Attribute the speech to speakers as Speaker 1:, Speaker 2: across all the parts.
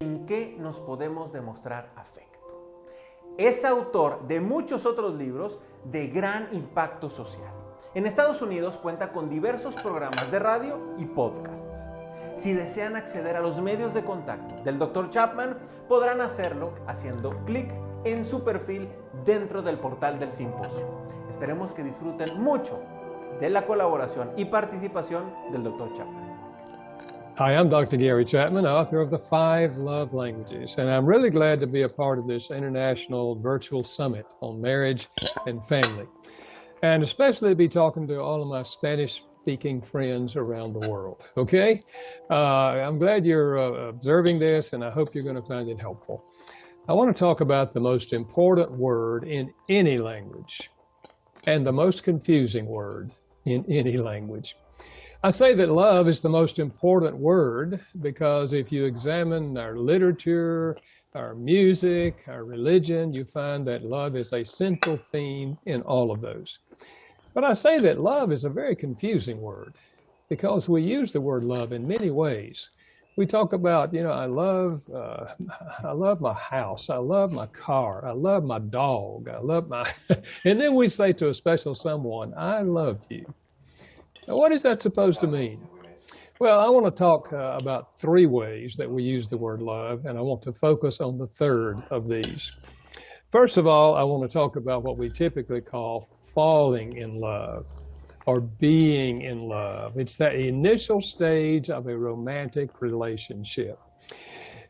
Speaker 1: en qué nos podemos demostrar afecto. Es autor de muchos otros libros de gran impacto social. En Estados Unidos cuenta con diversos programas de radio y podcasts. Si desean acceder a los medios de contacto del Dr. Chapman, podrán hacerlo haciendo clic en su perfil dentro del portal del simposio. Esperemos que disfruten mucho de la colaboración y participación del Dr. Chapman.
Speaker 2: Hi, I'm Dr. Gary Chapman, author of The 5 Love Languages, and I'm really glad to be a part of this international virtual summit on marriage and family, and especially be talking to all of my Spanish-speaking friends around the world, okay? I'm glad you're observing this, and I hope you're going to find it helpful. I want to talk about the most important word in any language, and the most confusing word in any language. I say that love is the most important word because if you examine our literature, our music, our religion, you find that love is a central theme in all of those. But I say that love is a very confusing word because we use the word love in many ways. We talk about, I love my house, I love my car, I love my dog, and then we say to a special someone, I love you. Now, what is that supposed to mean? Well, I want to talk about 3 ways that we use the word love, and I want to focus on the third of these. First of all, I want to talk about what we typically call falling in love or being in love. It's that initial stage of a romantic relationship.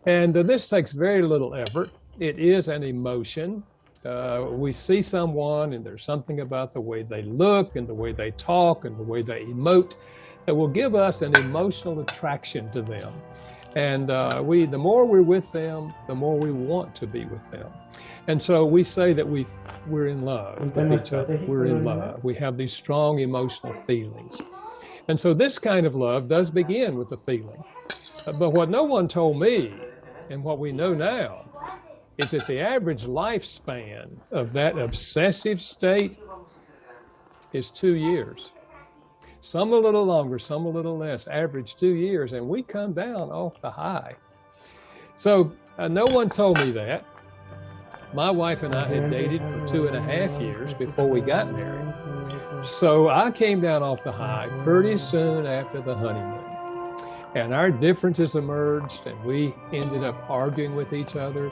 Speaker 2: And this takes very little effort. It is an emotion. We see someone and there's something about the way they look and the way they talk and the way they emote that will give us an emotional attraction to them. And the more we're with them, the more we want to be with them. And so we say that we're in love with each other. We're in love. We have these strong emotional feelings. And so this kind of love does begin with a feeling. But what no one told me and what we know now is that the average lifespan of that obsessive state is 2 years. Some a little longer, some a little less, average 2 years, and we come down off the high. So no one told me that. My wife and I had dated for 2.5 years before we got married. So I came down off the high pretty soon after the honeymoon. And our differences emerged, and we ended up arguing with each other.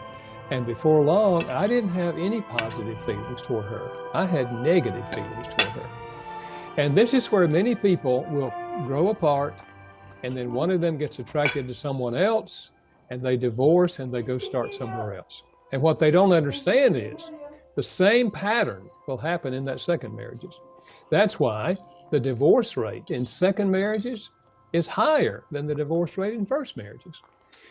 Speaker 2: And before long, I didn't have any positive feelings toward her. I had negative feelings toward her. And this is where many people will grow apart, and then one of them gets attracted to someone else, and they divorce, and they go start somewhere else. And what they don't understand is the same pattern will happen in that second marriages. That's why the divorce rate in second marriages is higher than the divorce rate in first marriages.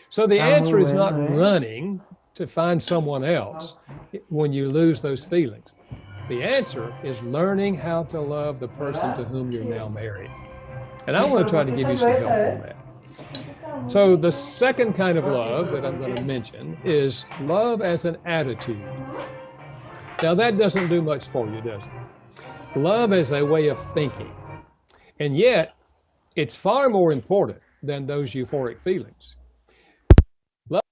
Speaker 2: So the answer is not running to find someone else when you lose those feelings. The answer is learning how to love the person to whom you're now married. And I want to try to give you some help on that. So the second kind of love that I'm going to mention is love as an attitude. Now that doesn't do much for you, does it? Love as a way of thinking. And yet, it's far more important than those euphoric feelings. Love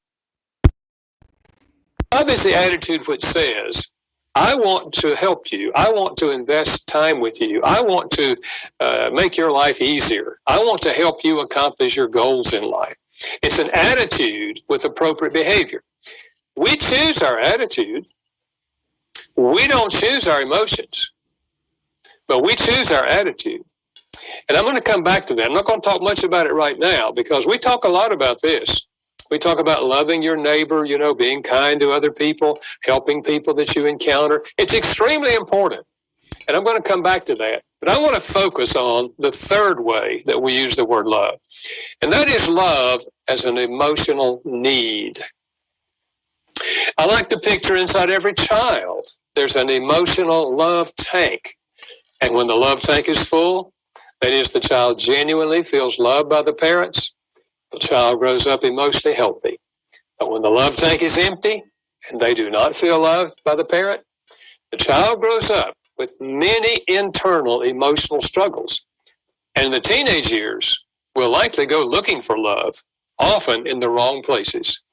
Speaker 2: is the attitude which says, I want to help you. I want to invest time with you. I want to make your life easier. I want to help you accomplish your goals in life. It's an attitude with appropriate behavior. We choose our attitude. We don't choose our emotions, but we choose our attitude. And I'm going to come back to that. I'm not going to talk much about it right now because we talk a lot about this. We talk about loving your neighbor, being kind to other people, helping people that you encounter. It's extremely important. And I'm going to come back to that. But I want to focus on the third way that we use the word love. And that is love as an emotional need. I like to picture inside every child, there's an emotional love tank. And when the love tank is full, that is, the child genuinely feels loved by the parents, the child grows up emotionally healthy. But when the love tank is empty and they do not feel loved by the parent, the child grows up with many internal emotional struggles. And in the teenage years, will likely go looking for love, often in the wrong places.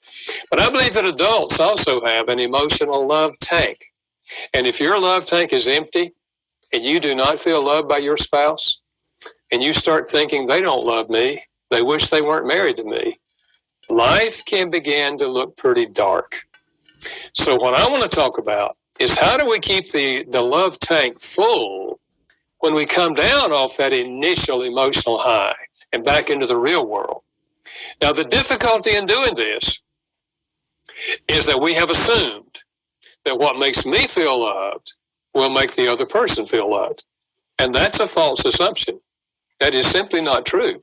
Speaker 2: But I believe that adults also have an emotional love tank. And if your love tank is empty and you do not feel loved by your spouse, and you start thinking they don't love me, they wish they weren't married to me, life can begin to look pretty dark. So what I want to talk about is how do we keep the love tank full when we come down off that initial emotional high and back into the real world. Now, the difficulty in doing this is that we have assumed that what makes me feel loved will make the other person feel loved. And that's a false assumption. That is simply not true.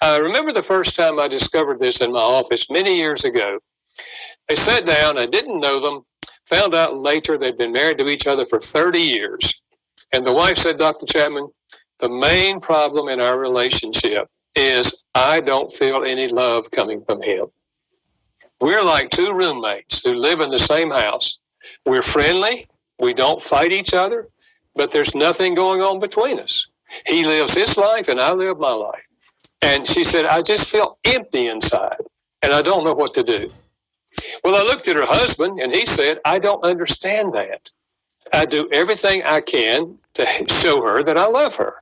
Speaker 2: I remember the first time I discovered this in my office many years ago. They sat down, I didn't know them, found out later they'd been married to each other for 30 years. And the wife said, Dr. Chapman, the main problem in our relationship is I don't feel any love coming from him. We're like two roommates who live in the same house. We're friendly, we don't fight each other, but there's nothing going on between us. He lives his life and I live my life. And she said, I just feel empty inside and I don't know what to do. Well, I looked at her husband and he said, I don't understand that. I do everything I can to show her that I love her.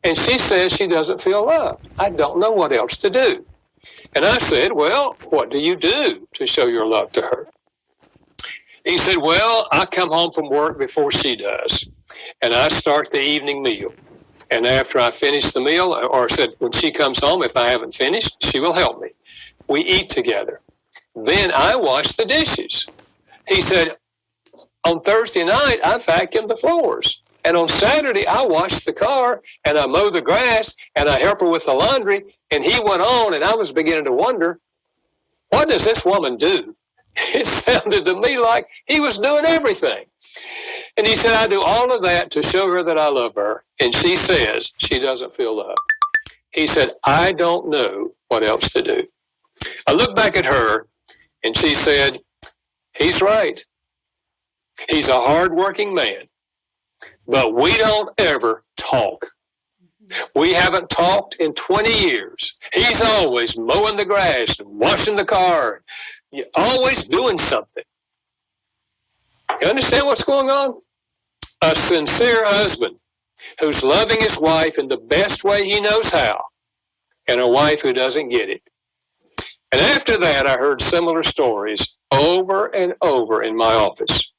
Speaker 2: And she says she doesn't feel loved. I don't know what else to do. And I said, well, what do you do to show your love to her? He said, well, I come home from work before she does, and I start the evening meal. And after I finish the meal, or said when she comes home, if I haven't finished, she will help me. We eat together. Then I wash the dishes. He said, on Thursday night, I vacuum the floors. And on Saturday, I wash the car, and I mow the grass, and I help her with the laundry. And he went on, and I was beginning to wonder, what does this woman do? It sounded to me like he was doing everything. And he said, I do all of that to show her that I love her. And she says she doesn't feel loved. He said, I don't know what else to do. I looked back at her, and she said, he's right. He's a hardworking man, but we don't ever talk. We haven't talked in 20 years. He's always mowing the grass and washing the car, always doing something. You understand what's going on? A sincere husband who's loving his wife in the best way he knows how, and a wife who doesn't get it. And after that, I heard similar stories over and over in my office.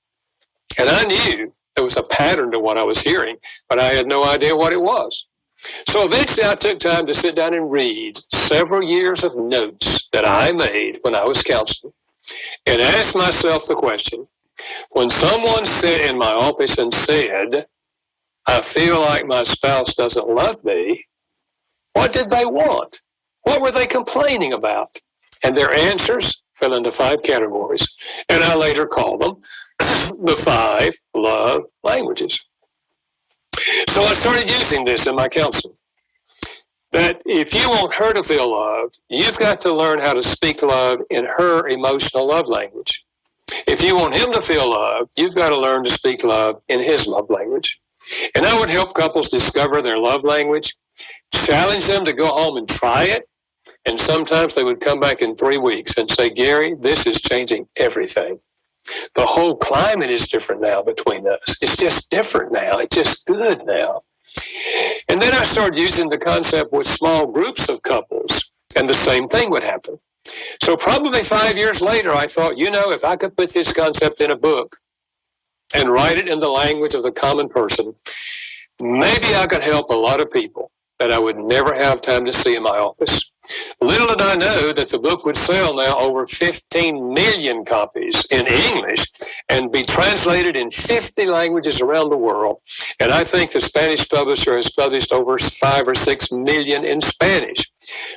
Speaker 2: And I knew there was a pattern to what I was hearing, but I had no idea what it was. So eventually I took time to sit down and read several years of notes that I made when I was counseling and ask myself the question, when someone sat in my office and said, I feel like my spouse doesn't love me, what did they want? What were they complaining about? And their answers fell into 5 categories. And I later called them the 5 love languages. So I started using this in my counseling. That if you want her to feel loved, you've got to learn how to speak love in her emotional love language. If you want him to feel loved, you've got to learn to speak love in his love language. And I would help couples discover their love language, challenge them to go home and try it. And sometimes they would come back in 3 weeks and say, Gary, this is changing everything. The whole climate is different now between us. It's just different now. It's just good now. And then I started using the concept with small groups of couples, and the same thing would happen. So probably 5 years later, I thought, if I could put this concept in a book and write it in the language of the common person, maybe I could help a lot of people that I would never have time to see in my office. Little did I know that the book would sell now over 15 million copies in English and be translated in 50 languages around the world. And I think the Spanish publisher has published over 5 or 6 million in Spanish.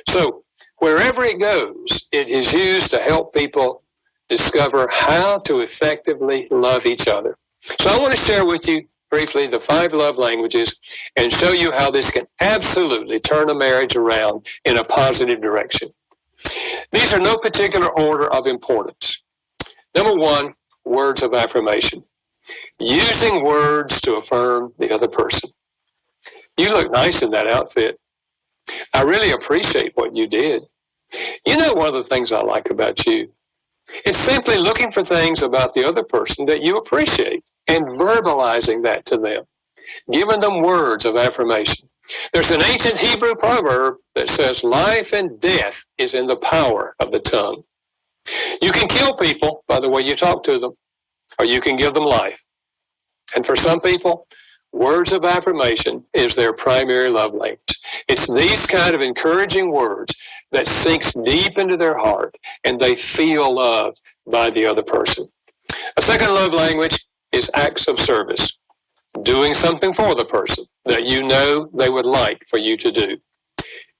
Speaker 2: So wherever it goes, it is used to help people discover how to effectively love each other. So I want to share with you briefly the 5 love languages and show you how this can absolutely turn a marriage around in a positive direction. These are no particular order of importance. Number 1, words of affirmation. Using words to affirm the other person. You look nice in that outfit. I really appreciate what you did. One of the things I like about you It's simply looking for things about the other person that you appreciate and verbalizing that to them, giving them words of affirmation. There's an ancient Hebrew proverb that says life and death is in the power of the tongue. You can kill people by the way you talk to them, or you can give them life. And for some people, words of affirmation is their primary love language. It's these kind of encouraging words that sinks deep into their heart and they feel loved by the other person. A second love language is acts of service, doing something for the person that you know they would like for you to do.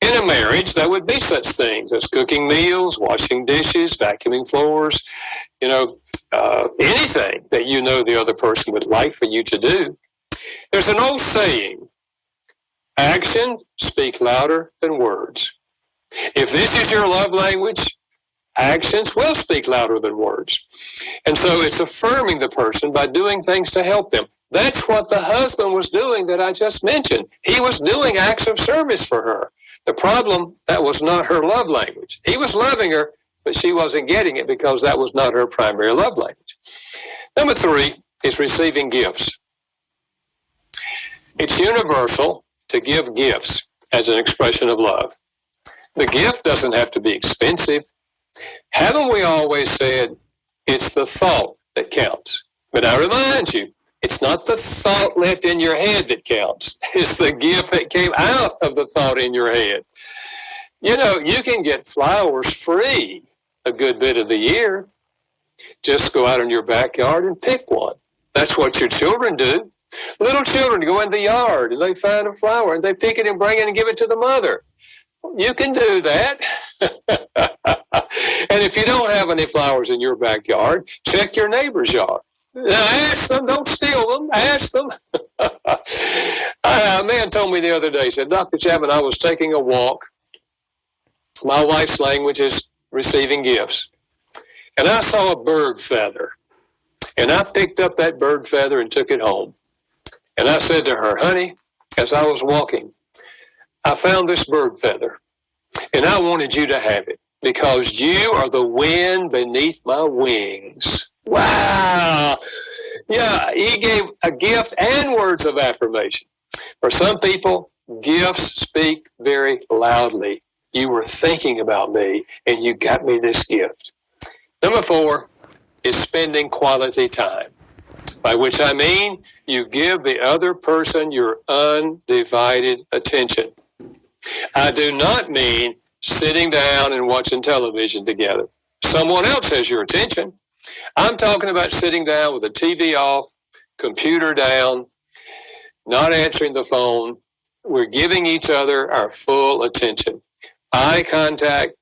Speaker 2: In a marriage, there would be such things as cooking meals, washing dishes, vacuuming floors, anything that you know the other person would like for you to do. There's an old saying, actions speak louder than words. If this is your love language, actions will speak louder than words. And so it's affirming the person by doing things to help them. That's what the husband was doing that I just mentioned. He was doing acts of service for her. The problem, that was not her love language. He was loving her, but she wasn't getting it because that was not her primary love language. Number 3 is receiving gifts. It's universal to give gifts as an expression of love. The gift doesn't have to be expensive. Haven't we always said it's the thought that counts? But I remind you, it's not the thought left in your head that counts. It's the gift that came out of the thought in your head. You can get flowers free a good bit of the year. Just go out in your backyard and pick one. That's what your children do. Little children go in the yard and they find a flower and they pick it and bring it and give it to the mother. You can do that. And if you don't have any flowers in your backyard, check your neighbor's yard. Now ask them, don't steal them, ask them. A man told me the other day, he said, Dr. Chapman, I was taking a walk. My wife's language is receiving gifts. And I saw a bird feather. And I picked up that bird feather and took it home. And I said to her, honey, as I was walking, I found this bird feather. And I wanted you to have it because you are the wind beneath my wings. Wow. Yeah, he gave a gift and words of affirmation. For some people, gifts speak very loudly. You were thinking about me and you got me this gift. Number 4 is spending quality time, by which I mean you give the other person your undivided attention. I do not mean sitting down and watching television together. Someone else has your attention. I'm talking about sitting down with the TV off, computer down, not answering the phone. We're giving each other our full attention. Eye contact,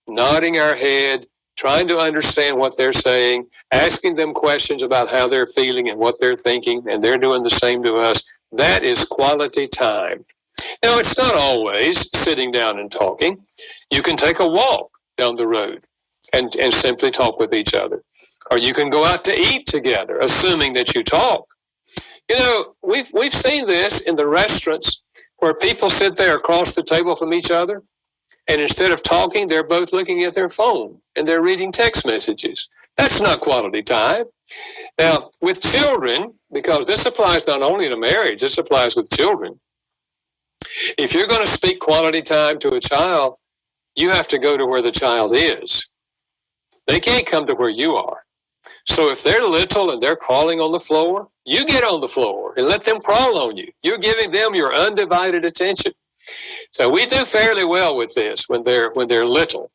Speaker 2: nodding our head, trying to understand what they're saying, asking them questions about how they're feeling and what they're thinking, and they're doing the same to us. That is quality time. Now, it's not always sitting down and talking. You can take a walk down the road and simply talk with each other. Or you can go out to eat together, assuming that you talk. We've seen this in the restaurants where people sit there across the table from each other, and instead of talking, they're both looking at their phone and they're reading text messages. That's not quality time. Now, with children, because this applies not only to marriage, this applies with children. If you're going to speak quality time to a child, you have to go to where the child is. They can't come to where you are. So if they're little and they're crawling on the floor, you get on the floor and let them crawl on you. You're giving them your undivided attention. So we do fairly well with this when they're little.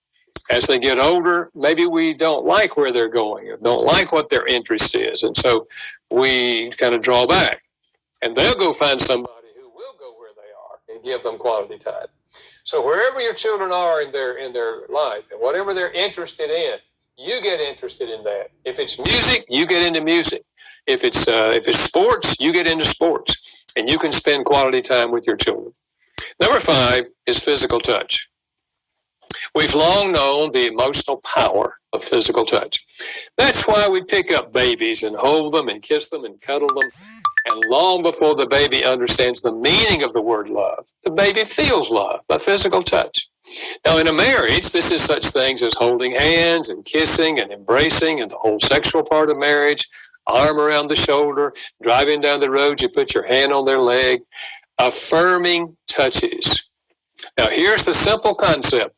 Speaker 2: As they get older, maybe we don't like where they're going or don't like what their interest is. And so we kind of draw back. And they'll go find somebody who will go where they are and give them quality time. So wherever your children are in their life and whatever they're interested in, you get interested in that. If it's music, you get into music. If it's sports, you get into sports. And you can spend quality time with your children. Number 5 is physical touch. We've long known the emotional power of physical touch. That's why we pick up babies and hold them and kiss them and cuddle them. And long before the baby understands the meaning of the word love, the baby feels love by physical touch. Now, in a marriage, this is such things as holding hands and kissing and embracing and the whole sexual part of marriage, arm around the shoulder, driving down the road, you put your hand on their leg, affirming touches. Now, here's the simple concept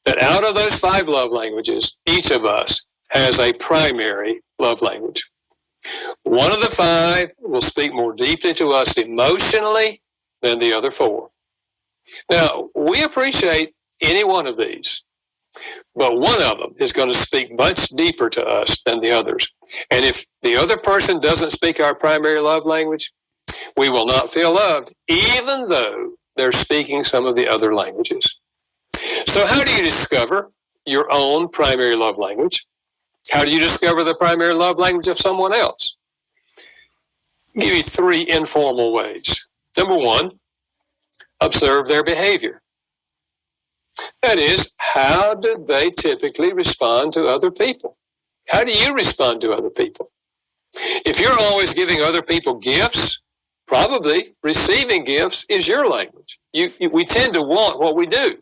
Speaker 2: that out of those 5 love languages, each of us has a primary love language. One of the 5 will speak more deeply to us emotionally than the other 4. Now, we appreciate any one of these, but one of them is going to speak much deeper to us than the others. And if the other person doesn't speak our primary love language, we will not feel loved, even though they're speaking some of the other languages. So how do you discover your own primary love language? How do you discover the primary love language of someone else? I'll give you 3 informal ways. Number 1, observe their behavior. That is, how do they typically respond to other people? How do you respond to other people? If you're always giving other people gifts, probably receiving gifts is your language. We tend to want what we do.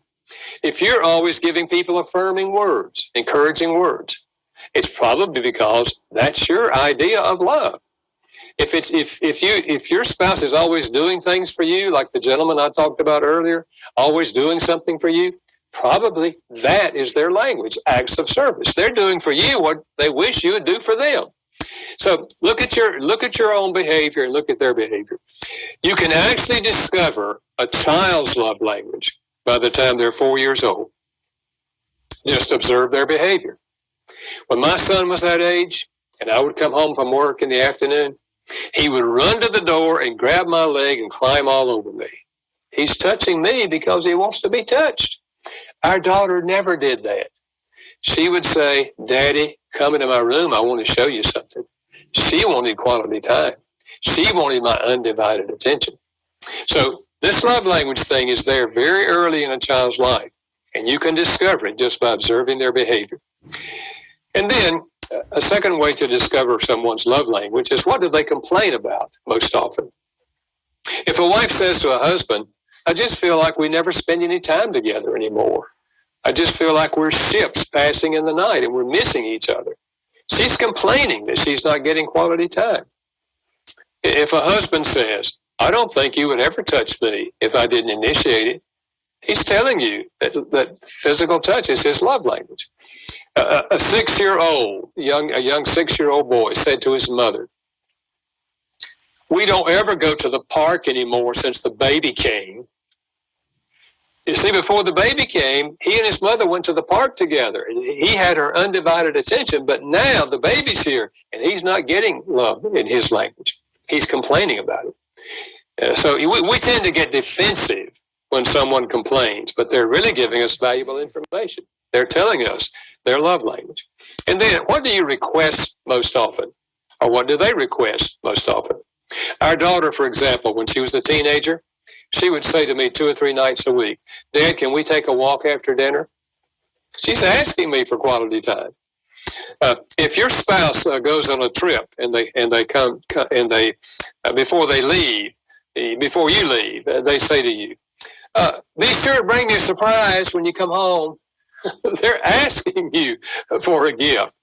Speaker 2: If you're always giving people affirming words, encouraging words, it's probably because that's your idea of love. If your spouse is always doing things for you, like the gentleman I talked about earlier, always doing something for you, probably that is their language, acts of service. They're doing for you what they wish you would do for them. So look at your own behavior and look at their behavior. You can actually discover a child's love language by the time they're 4 years old. Just observe their behavior. When my son was that age, and I would come home from work in the afternoon, he would run to the door and grab my leg and climb all over me. He's touching me because he wants to be touched. Our daughter never did that. She would say, "Daddy, come into my room. I want to show you something." She wanted quality time. She wanted my undivided attention. So this love language thing is there very early in a child's life, and you can discover it just by observing their behavior. And then a second way to discover someone's love language is, what do they complain about most often? If a wife says to a husband, "I just feel like we never spend any time together anymore. I just feel like we're ships passing in the night and we're missing each other," she's complaining that she's not getting quality time. If a husband says, "I don't think you would ever touch me if I didn't initiate it," he's telling you that physical touch is his love language. A young 6-year-old boy said to his mother, "We don't ever go to the park anymore since the baby came." You see, before the baby came, he and his mother went to the park together. He had her undivided attention, but now the baby's here, and he's not getting love in his language. He's complaining about it. So we tend to get defensive when someone complains, but they're really giving us valuable information. They're telling us their love language. And then, what do you request most often? Or what do they request most often? Our daughter, for example, when she was a teenager, she would say to me 2 or 3 nights a week, "Dad, can we take a walk after dinner?" She's asking me for quality time. If your spouse goes on a trip and they come before you leave, they say to you, "Be sure to bring me a surprise when you come home." They're asking you for a gift.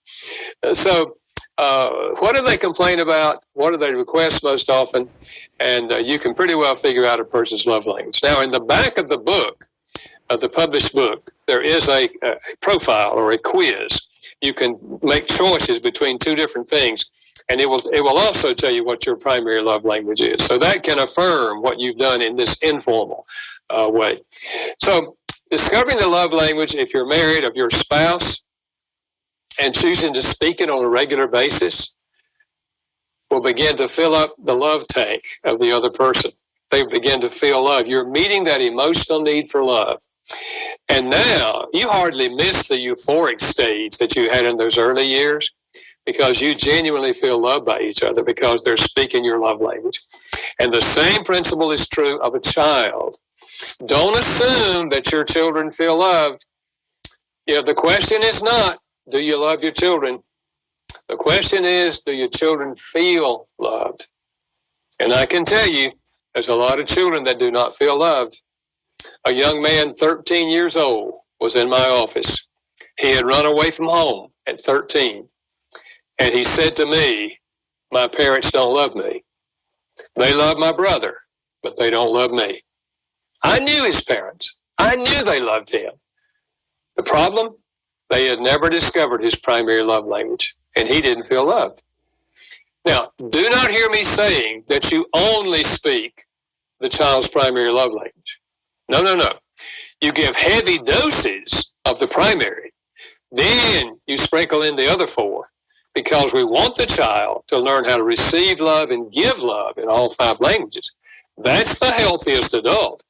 Speaker 2: So what do they complain about? What do they request most often? And you can pretty well figure out a person's love language. Now, in the back of the book, of the published book, there is a profile or a quiz. You can make choices between 2 different things, and it will also tell you what your primary love language is. So that can affirm what you've done in this informal way. So discovering the love language, if you're married, of your spouse, and choosing to speak it on a regular basis, will begin to fill up the love tank of the other person. They begin to feel love. You're meeting that emotional need for love. And now you hardly miss the euphoric stage that you had in those early years, because you genuinely feel loved by each other because they're speaking your love language. And the same principle is true of a child. Don't assume that your children feel loved. The question is not, do you love your children? The question is, do your children feel loved? And I can tell you, there's a lot of children that do not feel loved. A young man, 13 years old, was in my office. He had run away from home at 13. And he said to me, my parents don't love me. They love my brother, but they don't love me. I knew his parents. I knew they loved him. The problem? They had never discovered his primary love language, and he didn't feel loved. Now, do not hear me saying that you only speak the child's primary love language. No, no, no. You give heavy doses of the primary. Then you sprinkle in the other four, because we want the child to learn how to receive love and give love in all 5 languages. That's the healthiest adult.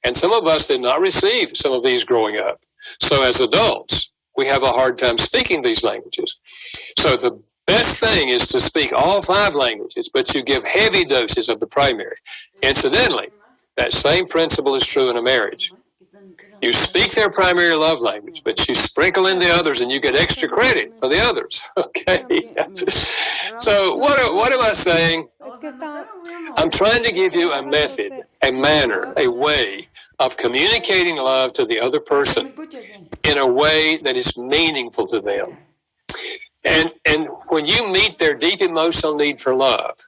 Speaker 2: And some of us did not receive some of these growing up. So as adults, we have a hard time speaking these languages. So the best thing is to speak all 5 languages, but you give heavy doses of the primary. Incidentally, that same principle is true in a marriage. You speak their primary love language, but you sprinkle in the others and you get extra credit for the others. Okay? So what am I saying? I'm trying to give you a method, a manner, a way of communicating love to the other person in a way that is meaningful to them. And when you meet their deep emotional need for love,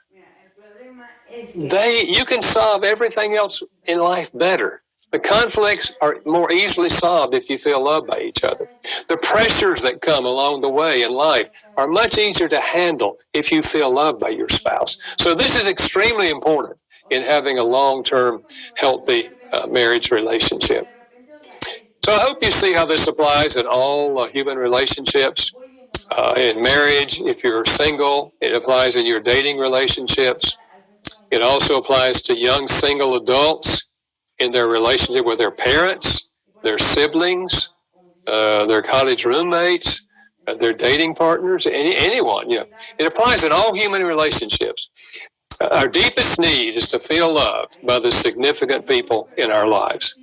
Speaker 2: you can solve everything else in life better. The conflicts are more easily solved if you feel loved by each other. The pressures that come along the way in life are much easier to handle if you feel loved by your spouse. So this is extremely important in having a long-term, healthy marriage relationship. So I hope you see how this applies in all human relationships. In marriage, if you're single, it applies in your dating relationships. It also applies to young single adults in their relationship with their parents, their siblings, their college roommates, their dating partners, anyone. You know, it applies in all human relationships. Our deepest need is to feel loved by the significant people in our lives.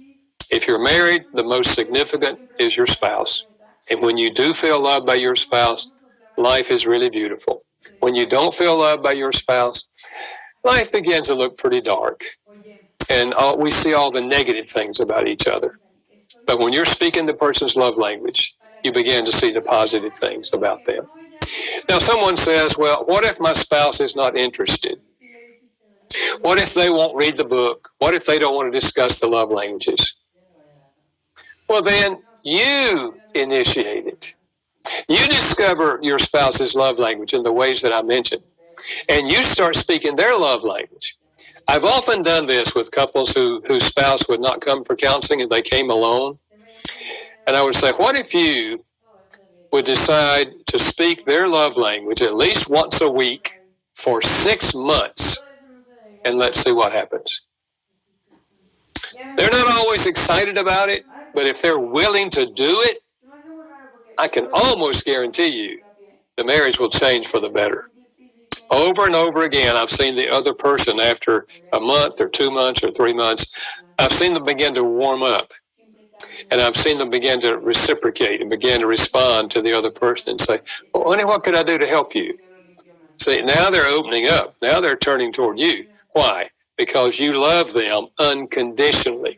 Speaker 2: If you're married, the most significant is your spouse. And when you do feel loved by your spouse, life is really beautiful. When you don't feel loved by your spouse, life begins to look pretty dark. And we see all the negative things about each other. But when you're speaking the person's love language, you begin to see the positive things about them. Now, someone says, well, what if my spouse is not interested? What if they won't read the book? What if they don't want to discuss the love languages? Well, then you initiate it. You discover your spouse's love language in the ways that I mentioned, and you start speaking their love language. I've often done this with couples whose spouse would not come for counseling and they came alone. And I would say, what if you would decide to speak their love language at least once a week for 6 months, and let's see what happens. They're not always excited about it, but if they're willing to do it, I can almost guarantee you the marriage will change for the better. Over and over again, I've seen the other person after a month or 2 months or 3 months, I've seen them begin to warm up. And I've seen them begin to reciprocate and begin to respond to the other person and say, well, honey, what could I do to help you? See, now they're opening up. Now they're turning toward you. Why? Because you love them unconditionally.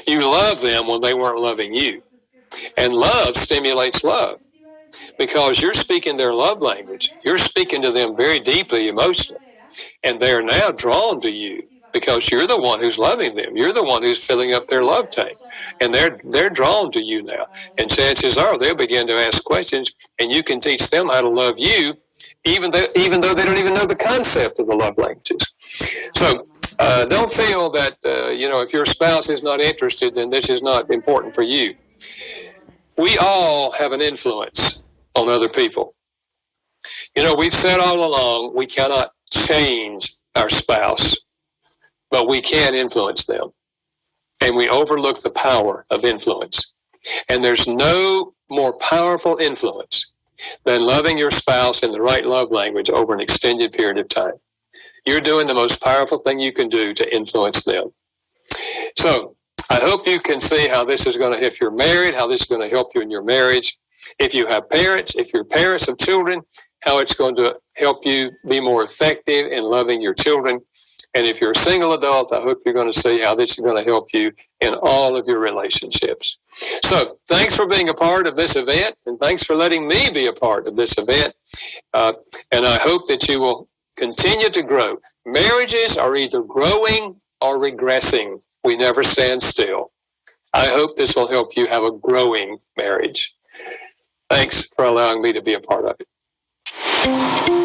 Speaker 2: You love them when they weren't loving you. And love stimulates love. Because you're speaking their love language. You're speaking to them very deeply emotionally. And they're now drawn to you because you're the one who's loving them. You're the one who's filling up their love tank. And they're drawn to you now. And chances are they'll begin to ask questions, and you can teach them how to love you, even though they don't even know the concept of the love languages. So don't feel that, if your spouse is not interested, then this is not important for you. We all have an influence on other people. We've said all along, we cannot change our spouse, but we can influence them. And we overlook the power of influence. And there's no more powerful influence than loving your spouse in the right love language over an extended period of time. You're doing the most powerful thing you can do to influence them. So I hope you can see how this is going to, if you're married, how this is going to help you in your marriage. If you have parents, if you're parents of children, how it's going to help you be more effective in loving your children. And if you're a single adult, I hope you're going to see how this is going to help you in all of your relationships. So thanks for being a part of this event, and thanks for letting me be a part of this event. And I hope that you will continue to grow. Marriages are either growing or regressing. We never stand still. I hope this will help you have a growing marriage. Thanks for allowing me to be a part of it.